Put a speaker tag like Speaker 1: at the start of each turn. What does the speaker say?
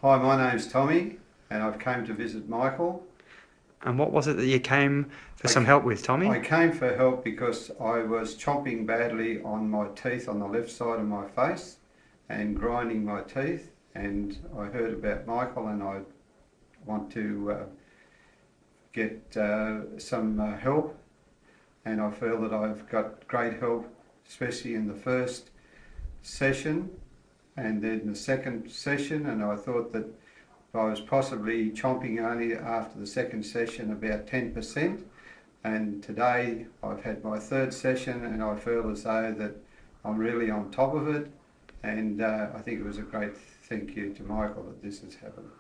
Speaker 1: Hi, my name's Tommy and I've came to visit Michael.
Speaker 2: And what was it that you came for
Speaker 1: I,
Speaker 2: some help with,
Speaker 1: I
Speaker 2: Tommy?
Speaker 1: came for help because I was chomping badly on my teeth on the left side of my face and grinding my teeth, and I heard about Michael and I want to get some help, and I feel that I've got great help, especially in the first session and then the second session, and I thought that I was possibly chomping only after the second session about 10%, and today I've had my third session and I feel as though that I'm really on top of it, and I think it was a great thank you to Michael that this has happened.